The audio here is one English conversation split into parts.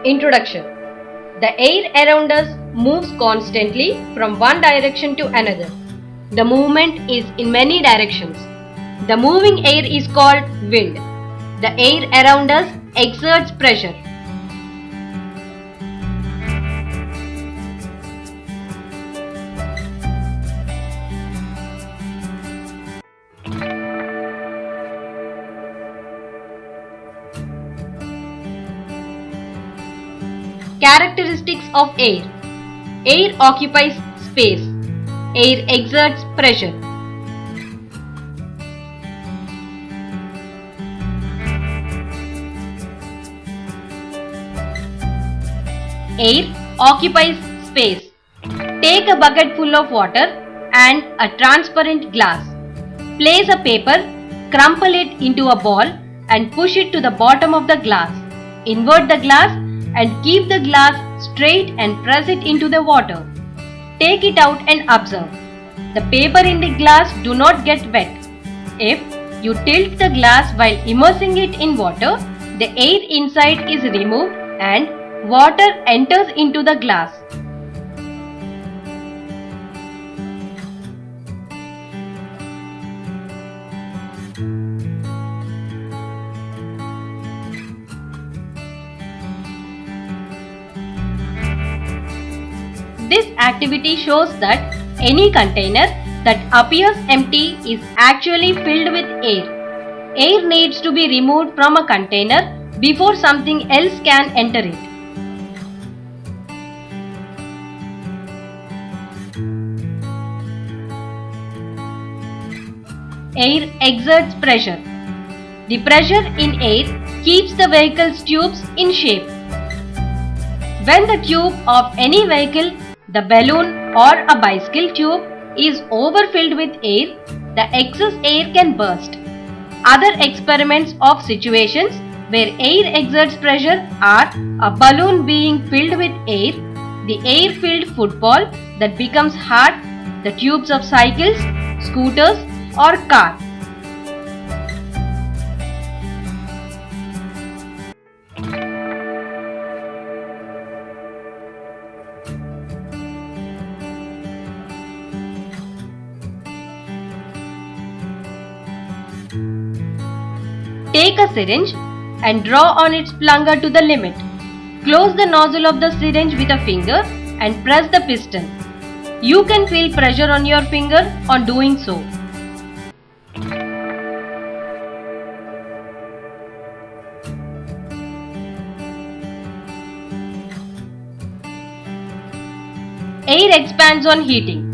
Introduction. The air around us moves constantly from one direction to another. The movement is in many directions. The moving air is called wind. The air around us exerts pressure. Characteristics of air. Air occupies space. Air exerts pressure. Air occupies space. Take a bucket full of water and a transparent glass. Place a paper, crumple it into a ball and push it to the bottom of the glass. Invert the glass and keep the glass straight and press it into the water. Take it out and observe. The paper in the glass do not get wet. If you tilt the glass while immersing it in water, the air inside is removed and water enters into the glass. This activity shows that any container that appears empty is actually filled with air. Air needs to be removed from a container before something else can enter it. Air exerts pressure. The pressure in air keeps the vehicle's tubes in shape. When the tube of any vehicle, the balloon or a bicycle tube is overfilled with air, the excess air can burst. Other experiments of situations where air exerts pressure are a balloon being filled with air, the air-filled football that becomes hard, the tubes of cycles, scooters or cars. Take a syringe and draw on its plunger to the limit. Close the nozzle of the syringe with a finger and press the piston. You can feel pressure on your finger on doing so. Air expands on heating.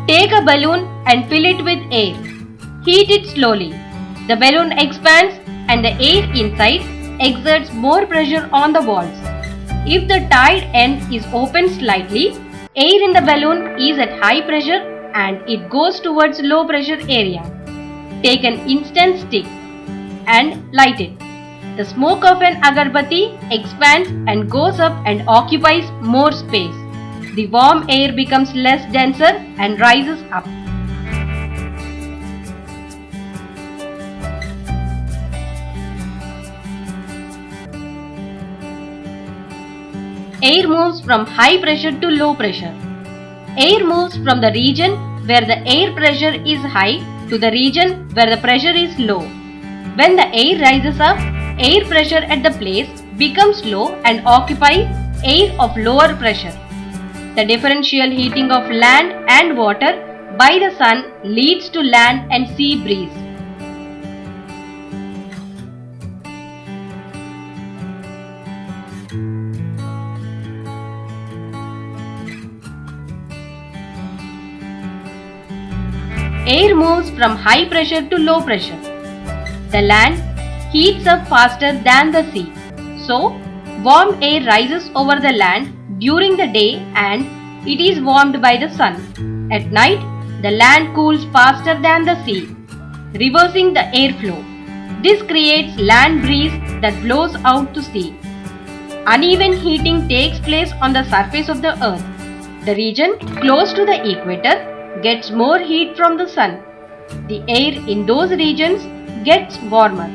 Take a balloon and fill it with air. Heat it slowly. The balloon expands and the air inside exerts more pressure on the walls. If the tied end is opened slightly, air in the balloon is at high pressure and it goes towards low pressure area. Take an instant stick and light it. The smoke of an agarbatti expands and goes up and occupies more space. The warm air becomes less denser and rises up. Air moves from high pressure to low pressure. Air moves from the region where the air pressure is high to the region where the pressure is low. When the air rises up, air pressure at the place becomes low and occupies air of lower pressure. The differential heating of land and water by the sun leads to land and sea breeze. Air moves from high pressure to low pressure. The land heats up faster than the sea. So, warm air rises over the land during the day and it is warmed by the sun. At night, the land cools faster than the sea, reversing the airflow. This creates land breeze that blows out to sea. Uneven heating takes place on the surface of the earth. The region close to the equator gets more heat from the sun. The air in those regions gets warmer.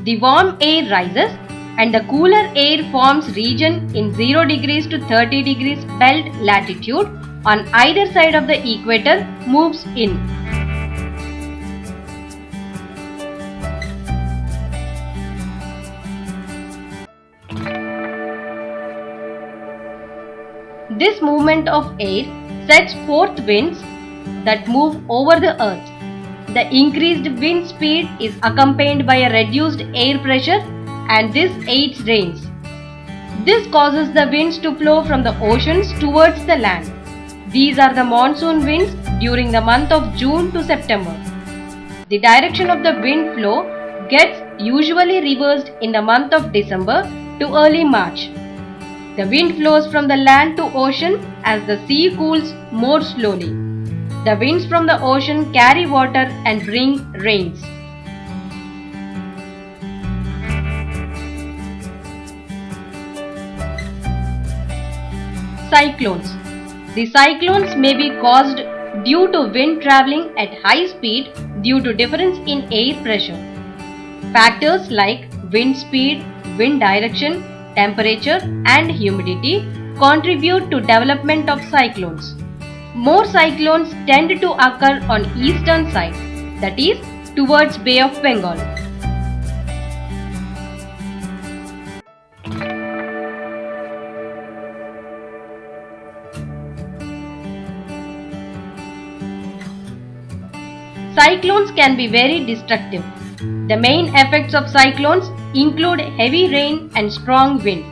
The warm air rises and the cooler air forms region in 0 degrees to 30 degrees belt latitude on either side of the equator moves in. This movement of air sets forth winds that move over the earth. The increased wind speed is accompanied by a reduced air pressure, and this aids rains. This causes the winds to flow from the oceans towards the land. These are the monsoon winds during the month of June to September. The direction of the wind flow gets usually reversed in the month of December to early March. The wind flows from the land to ocean as the sea cools more slowly. The winds from the ocean carry water and bring rains. Cyclones. The cyclones may be caused due to wind traveling at high speed due to difference in air pressure. Factors like wind speed, wind direction, temperature and humidity contribute to development of cyclones. More cyclones tend to occur on eastern side, that is towards Bay of Bengal. Cyclones can be very destructive. The main effects of cyclones include heavy rain and strong wind.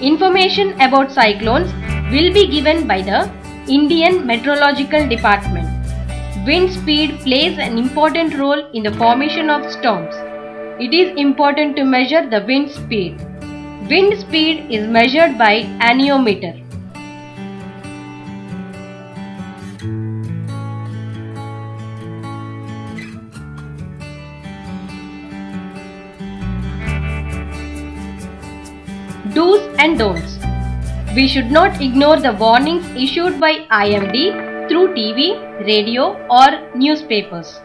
Information about cyclones will be given by the Indian Meteorological Department. Wind speed plays an important role in the formation of storms. It is important to measure the wind speed. Wind speed is measured by anemometer. Do's and don'ts. We should not ignore the warnings issued by IMD through TV, radio or newspapers.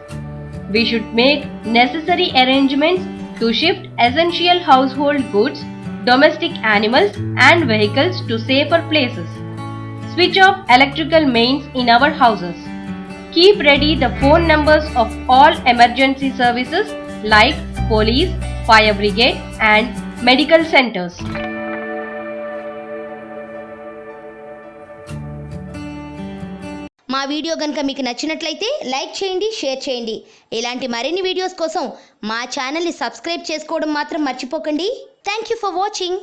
We should make necessary arrangements to shift essential household goods, domestic animals and vehicles to safer places. Switch off electrical mains in our houses. Keep ready the phone numbers of all emergency services like police, fire brigade and medical centers. మా video గనుక మీకు నచ్చినట్లయితే like చేయండి, share చేయండి. ఇలాంటి మరిన్ని videos కోసం మా ఛానల్ని సబ్స్క్రైబ్ చేసుకోవడం మాత్రం మర్చిపోకండి. Thank you for watching.